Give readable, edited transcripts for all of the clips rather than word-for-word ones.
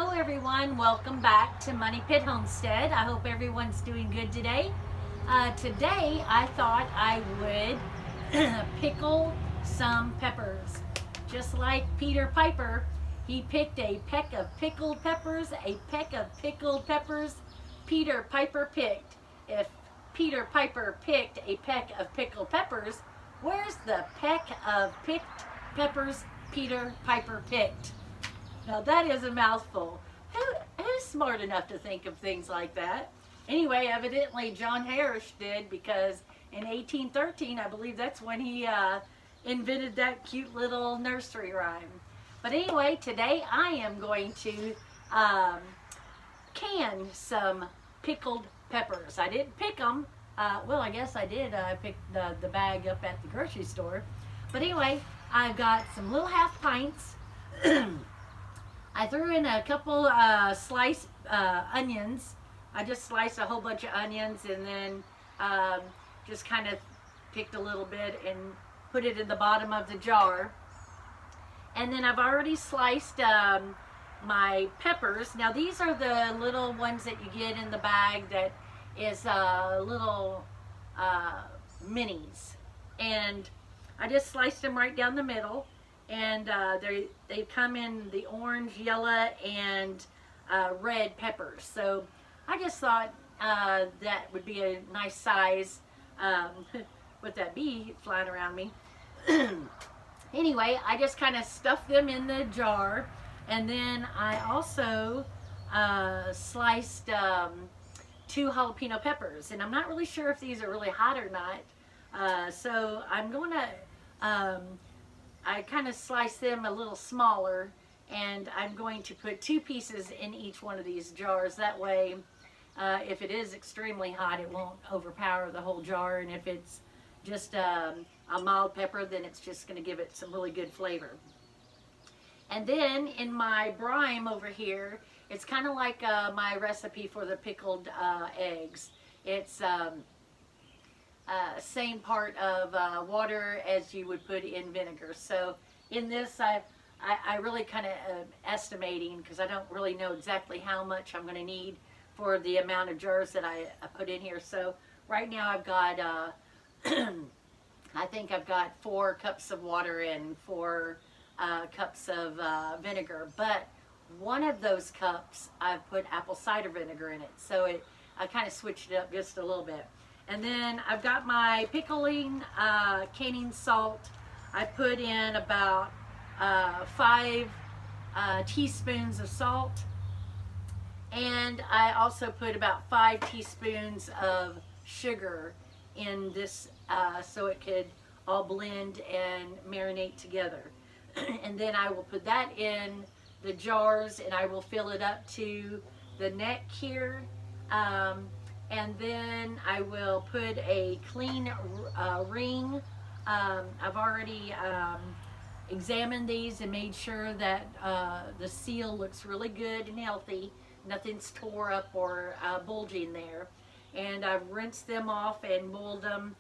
Hello everyone, welcome back to Moneypit Homestead. I hope everyone's doing good today. Today I thought I would pickle some peppers. Just like Peter Piper, he picked a peck of pickled peppers, Peter Piper picked. If Peter Piper picked a peck of pickled peppers, where's the peck of picked peppers Peter Piper picked? Now that is a mouthful. Who's smart enough to think of things like that? Anyway, evidently John Harris did, because in 1813, I believe that's when he invented that cute little nursery rhyme. But anyway, today I am going to can some pickled peppers. I didn't pick them. Well, I guess I did. I picked the bag up at the grocery store. But anyway, I've got some little half pints. I threw in a couple sliced onions. I just sliced a whole bunch of onions and then just kind of picked a little bit and put it in the bottom of the jar. And then I've already sliced my peppers. Now these are the little ones that you get in the bag that is little minis. And I just sliced them right down the middle. And they come in the orange, yellow, and red peppers. So I just thought that would be a nice size with that bee flying around me. Anyway, I just kind of stuffed them in the jar, and then I also sliced 2 jalapeno peppers. And I'm not really sure if these are really hot or not. So I'm going to I kind of slice them a little smaller, and I'm going to put 2 pieces in each one of these jars. That way, if it is extremely hot, it won't overpower the whole jar, and if it's just a mild pepper, then it's just going to give it some really good flavor. And then in my brine over here, it's kind of like my recipe for the pickled eggs. It's same part of water as you would put in vinegar. So in this, I really kind of estimating, because I don't really know exactly how much I'm going to need for the amount of jars that I put in here. So right now I've got, I think I've got 4 cups of water and 4 cups of vinegar. But one of those cups I've put apple cider vinegar in it. So I kind of switched it up just a little bit. And then I've got my pickling canning salt. I put in about 5 teaspoons of salt. And I also put about 5 teaspoons of sugar in this so it could all blend and marinate together. And then I will put that in the jars, and I will fill it up to the neck here. And then I will put a clean ring. I've already examined these and made sure that the seal looks really good and healthy. Nothing's tore up or bulging there. And I've rinsed them off and boiled them.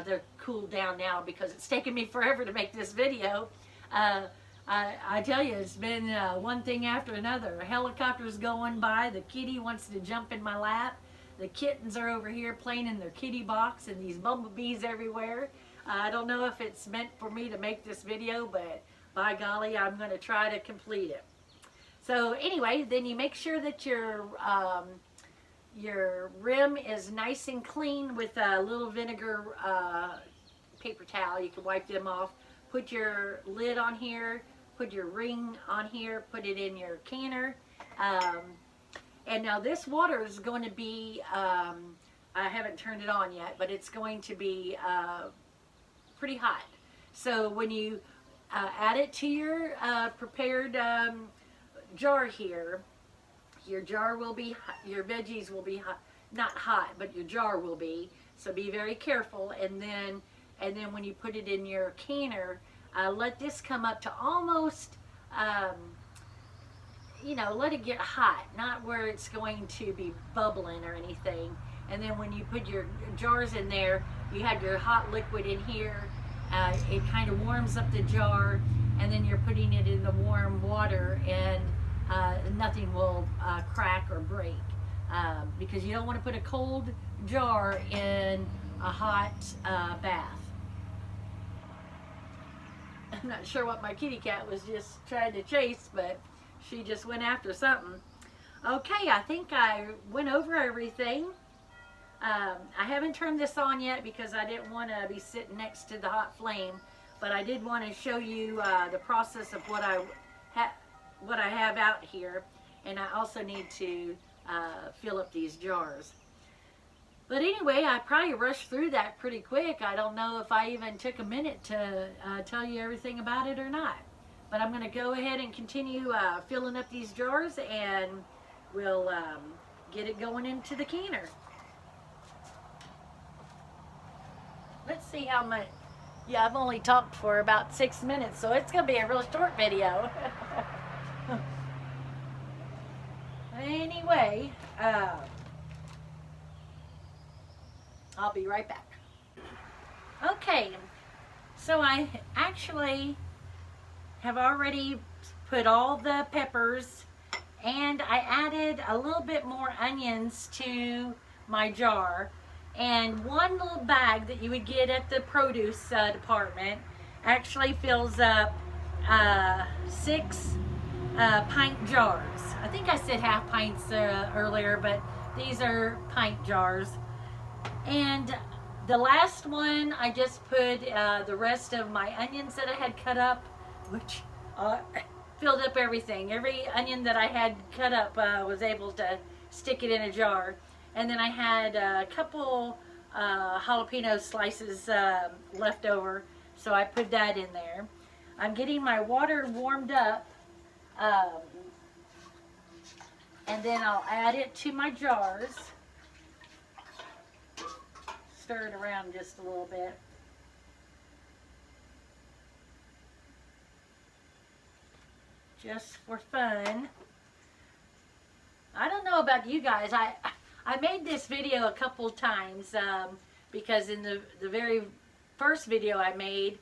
They're cooled down now because it's taken me forever to make this video. I tell you, it's been one thing after another. A helicopter's going by. The kitty wants to jump in my lap. The kittens are over here playing in their kitty box, and these bumblebees everywhere. I don't know if it's meant for me to make this video, but by golly, I'm going to try to complete it. So anyway, then you make sure that your rim is nice and clean with a little vinegar paper towel. You can wipe them off. Put your lid on here. Put your ring on here. Put it in your canner. And now this water is going to be, I haven't turned it on yet, but it's going to be pretty hot. So when you add it to your prepared jar here, your jar will be, your veggies will be hot, not hot, but your jar will be. So be very careful. And then when you put it in your canner, let this come up to almost, you know, let it get hot, not where it's going to be bubbling or anything. And then when you put your jars in there, you have your hot liquid in here. It kind of warms up the jar, and then you're putting it in the warm water, and nothing will crack or break, because you don't want to put a cold jar in a hot bath. I'm not sure what my kitty cat was just trying to chase, but she just went after something. Okay, I think I went over everything. I haven't turned this on yet because I didn't want to be sitting next to the hot flame, but I did want to show you the process of what I have out here, and I also need to fill up these jars. But anyway, I probably rushed through that pretty quick. I don't know if I even took a minute to tell you everything about it or not. But I'm going to go ahead and continue filling up these jars, and we'll get it going into the canner. Let's see how much. Yeah, I've only talked for about 6 minutes, so it's going to be a real short video. Anyway, I'll be right back. Okay, so I actually have already put all the peppers, and I added a little bit more onions to my jar, and one little bag that you would get at the produce department actually fills up 6 pint jars. I think I said half pints earlier, but these are pint jars. And the last one, I just put the rest of my onions that I had cut up, which filled up everything. Every onion that I had cut up was able to stick it in a jar. And then I had a couple jalapeno slices left over, so I put that in there. I'm getting my water warmed up, and then I'll add it to my jars. Stir it around just a little bit. Just for fun. I don't know about you guys. I made this video a couple times because in the very first video I made,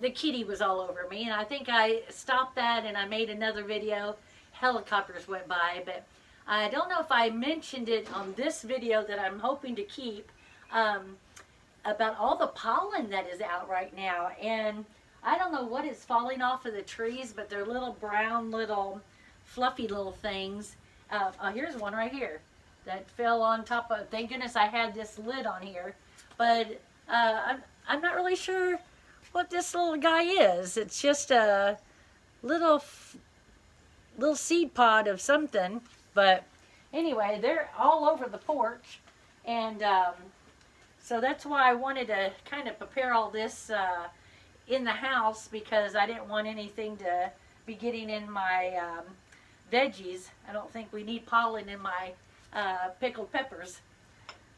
the kitty was all over me, and I think I stopped that and I made another video. Helicopters went by, but I don't know if I mentioned it on this video that I'm hoping to keep, about all the pollen that is out right now. And I don't know what is falling off of the trees, but they're little brown, little fluffy little things. Oh, here's one right here that fell on top of. Thank goodness I had this lid on here, but I'm not really sure what this little guy is. It's just a little seed pod of something. But anyway, they're all over the porch, and so that's why I wanted to kind of prepare all this in the house, because I didn't want anything to be getting in my veggies. I don't think we need pollen in my pickled peppers.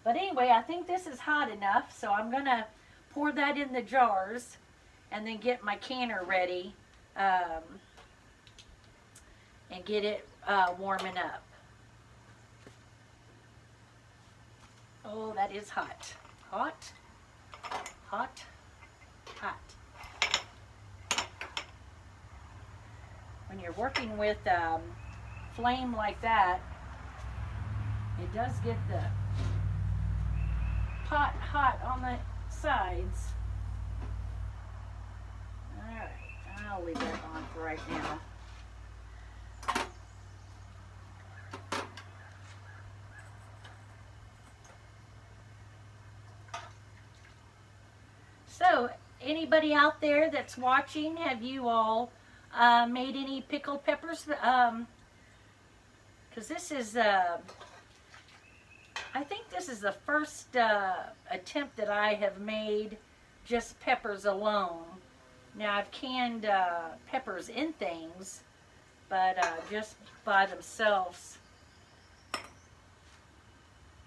But anyway, I think this is hot enough, so I'm going to pour that in the jars and then get my canner ready and get it warming up. Oh, that is hot. Hot, hot, hot. When you're working with flame like that, it does get the pot hot on the sides. Alright, I'll leave that on for right now. So, anybody out there that's watching, have you all made any pickled peppers? Because this is, I think this is the first attempt that I have made just peppers alone. Now, I've canned peppers in things, but just by themselves.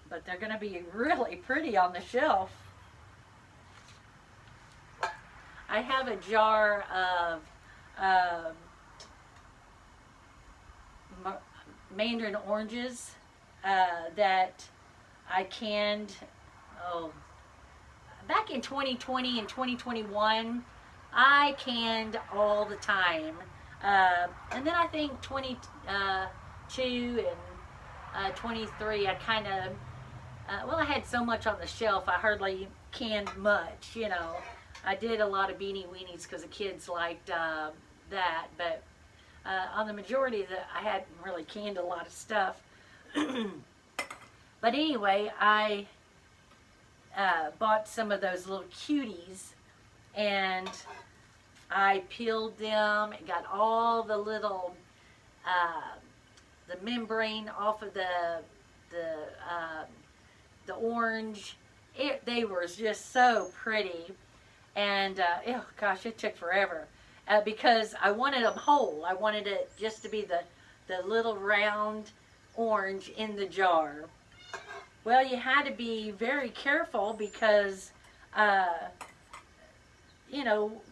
But they're going to be really pretty on the shelf. I have a jar of mandarin oranges that I canned back in 2020 and 2021. I canned all the time. And then I think 22 and 23, I kind of, well, I had so much on the shelf, I hardly canned much, you know. I did a lot of beanie weenies because the kids liked that, but on the majority of I hadn't really canned a lot of stuff. But anyway, I bought some of those little cuties, and I peeled them and got all the little the membrane off of the orange. They were just so pretty, and oh gosh, it took forever because I wanted them whole. I wanted it just to be the little round orange in the jar. Well, you had to be very careful because you know,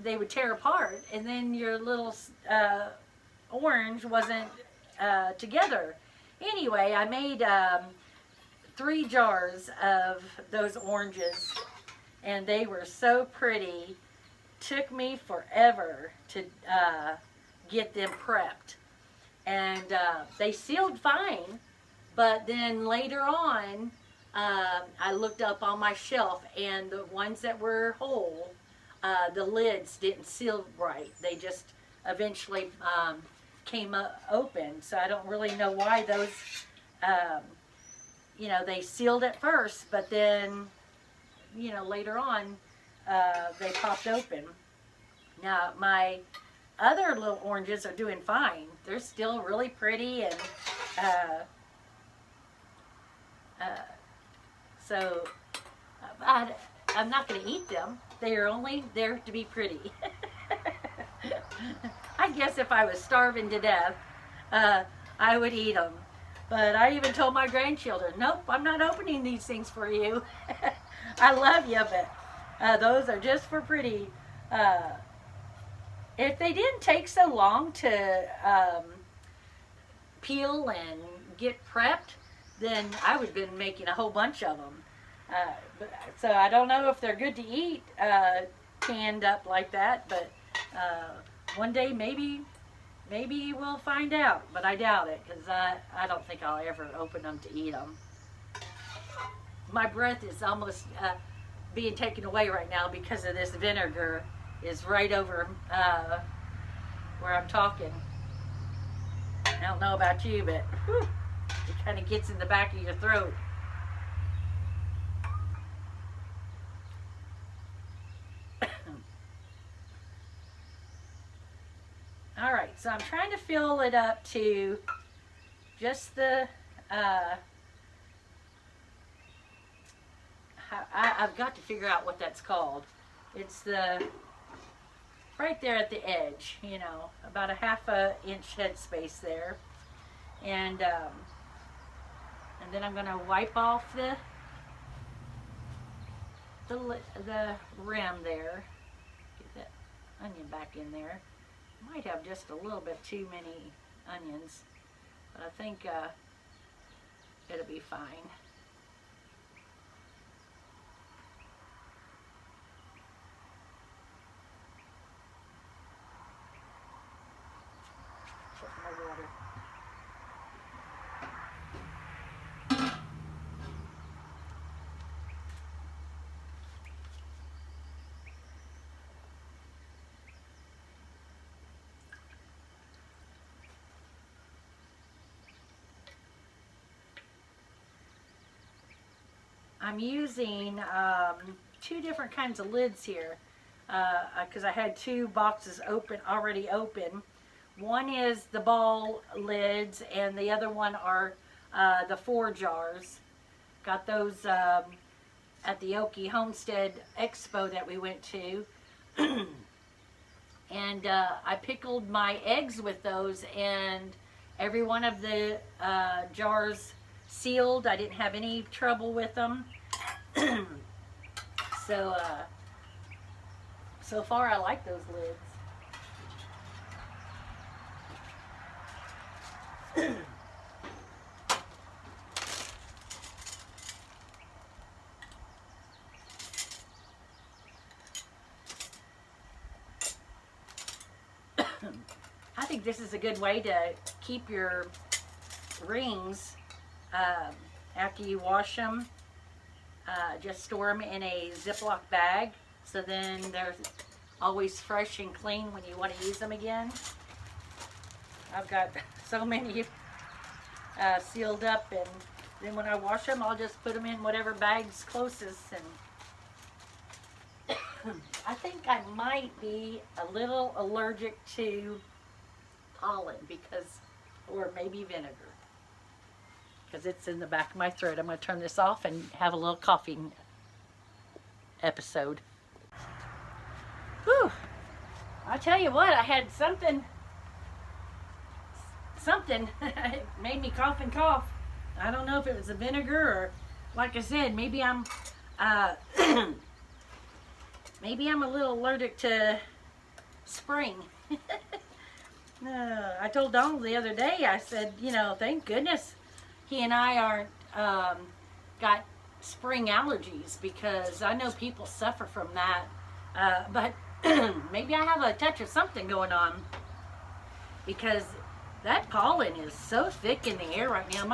they would tear apart, and then your little orange wasn't together. Anyway, I made 3 jars of those oranges, and they were so pretty. Took me forever to get them prepped, and they sealed fine. But then later on, I looked up on my shelf, and the ones that were whole, the lids didn't seal right. They just eventually came open. So I don't really know why those, you know, they sealed at first, but then, you know, later on, they popped open. Now, my other little oranges are doing fine. They're still really pretty, and so I'm not going to eat them. They are only there to be pretty. I guess if I was starving to death, I would eat them. But I even told my grandchildren, nope, I'm not opening these things for you. I love you, but those are just for pretty. If they didn't take so long to peel and get prepped, then I would have been making a whole bunch of them. So I don't know if they're good to eat canned up like that, but one day maybe we'll find out, but I doubt it, because I don't think I'll ever open them to eat them. My breath is almost being taken away right now because of this vinegar is right over where I'm talking. I don't know about you, but whew, it kind of gets in the back of your throat. All right, so I'm trying to fill it up to just the, I've got to figure out what that's called. It's the, right there at the edge, you know, about a ½ inch headspace there. And then I'm going to wipe off the rim there. Get that onion back in there. Might have just a little bit too many onions, but I think it'll be fine. Check my water. I'm using 2 different kinds of lids here because I had 2 boxes already open. One is the ball lids, and the other one are the forjars. Got those at the Homestead expo that we went to. And I pickled my eggs with those, and every one of the jars sealed. I didn't have any trouble with them. So far I like those lids. think this is a good way to keep your rings after you wash them. Just store them in a Ziploc bag, so then they're always fresh and clean when you want to use them again. I've got so many sealed up, and then when I wash them, I'll just put them in whatever bag's closest. And I think I might be a little allergic to pollen, or maybe vinegar, because it's in the back of my throat. I'm going to turn this off and have a little coughing episode. Whew. I tell you what, I had something it made me cough and cough. I don't know if it was the vinegar, or like I said, maybe I'm maybe I'm a little allergic to spring. I told Donald the other day, I said, you know, thank goodness he and I aren't got spring allergies, because I know people suffer from that. But maybe I have a touch of something going on, because that pollen is so thick in the air right now.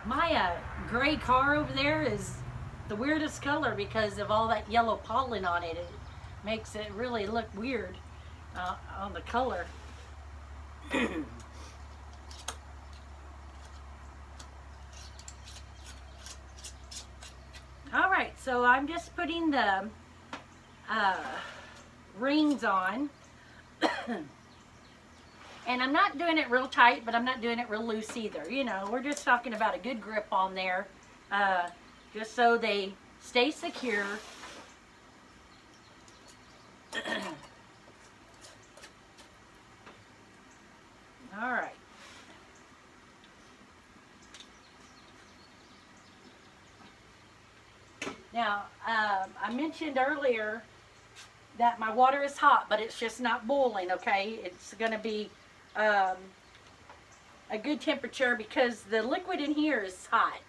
My gray car over there is the weirdest color because of all that yellow pollen on it. It makes it really look weird on the color. All right, so I'm just putting the rings on. And I'm not doing it real tight, but I'm not doing it real loose either. You know, we're just talking about a good grip on there, just so they stay secure. All right. Now, I mentioned earlier that my water is hot, but it's just not boiling, okay? It's going to be a good temperature, because the liquid in here is hot.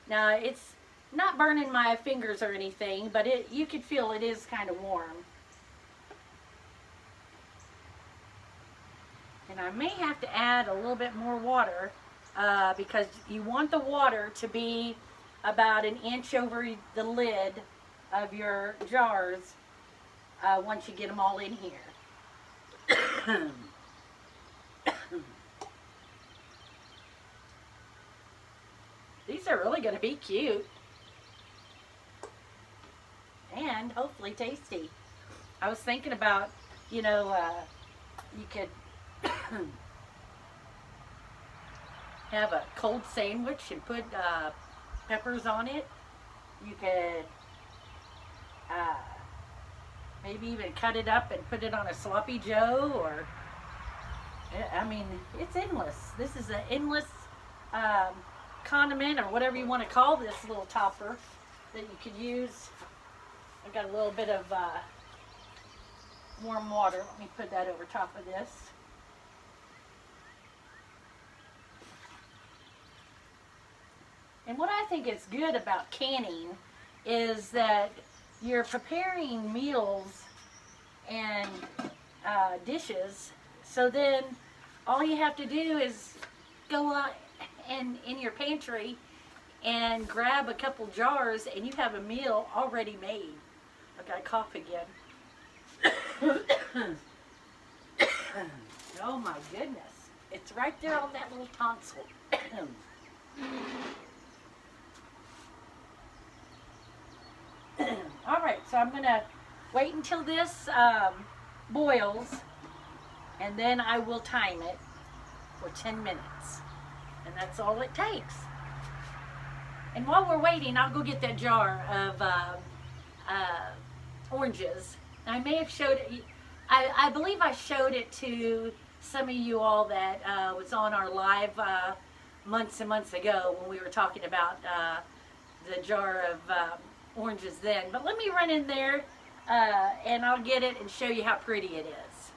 Now, it's not burning my fingers or anything, but you can feel it is kind of warm. And I may have to add a little bit more water, because you want the water to be about an inch over the lid of your jars once you get them all in here. These are really going to be cute and hopefully tasty. I was thinking about, you know, you could have a cold sandwich and put peppers on it. You could maybe even cut it up and put it on a sloppy joe, or I mean, it's endless. This is an endless condiment, or whatever you want to call this little topper that you could use. I've got a little bit of warm water. Let me put that over top of this. And what I think is good about canning is that you're preparing meals and dishes, so then all you have to do is go out and in your pantry and grab a couple jars, and you have a meal already made. I've got to cough again. Oh my goodness. It's right there on that little tonsil. Alright, so I'm going to wait until this boils, and then I will time it for 10 minutes. And that's all it takes. And while we're waiting, I'll go get that jar of oranges. I may have showed it, I believe I showed it to some of you all that was on our live months and months ago when we were talking about the jar of oranges then. But let me run in there and I'll get it and show you how pretty it is.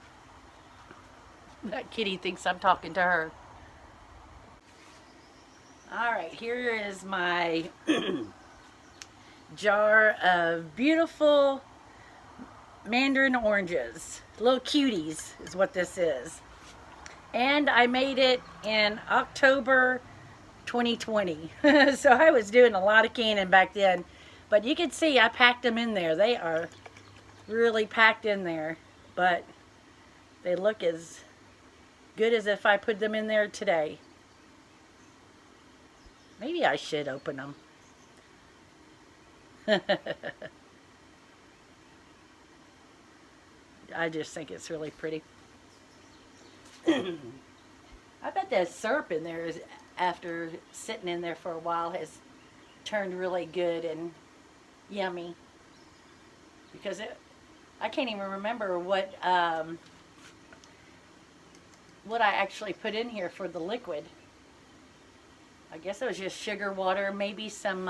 That kitty thinks I'm talking to her. Alright, here is my jar of beautiful mandarin oranges. Little cuties is what this is. And I made it in October 2020. So I was doing a lot of canning back then. But you can see I packed them in there. They are really packed in there. But they look as good as if I put them in there today. Maybe I should open them. I just think it's really pretty. I bet that syrup in there is, after sitting in there for a while, has turned really good and yummy. Because I can't even remember what I actually put in here for the liquid. I guess it was just sugar, water, maybe some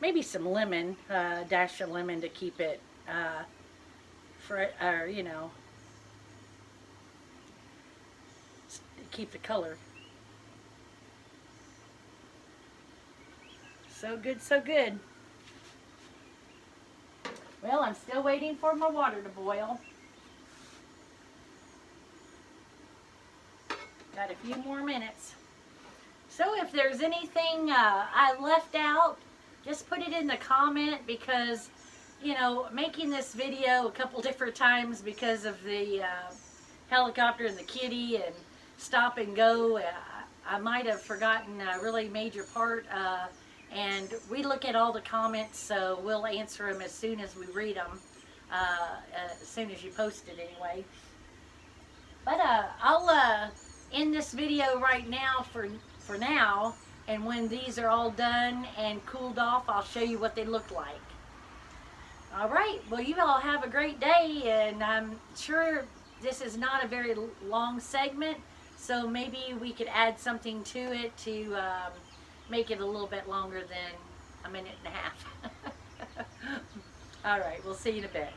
lemon, dash of lemon to keep it you know, keep the color. So good, so good. Well, I'm still waiting for my water to boil. Got a few more minutes. So if there's anything I left out, just put it in the comment, because, you know, making this video a couple different times because of the helicopter and the kitty and stop and go, I might have forgotten a really major part, and we look at all the comments, so we'll answer them as soon as we read them, as soon as you post it anyway. But I'll end this video right now for now, and when these are all done and cooled off, I'll show you what they look like. Alright, well, you all have a great day, and I'm sure this is not a very long segment, so maybe we could add something to it to make it a little bit longer than a minute and a half. Alright, we'll see you in a bit.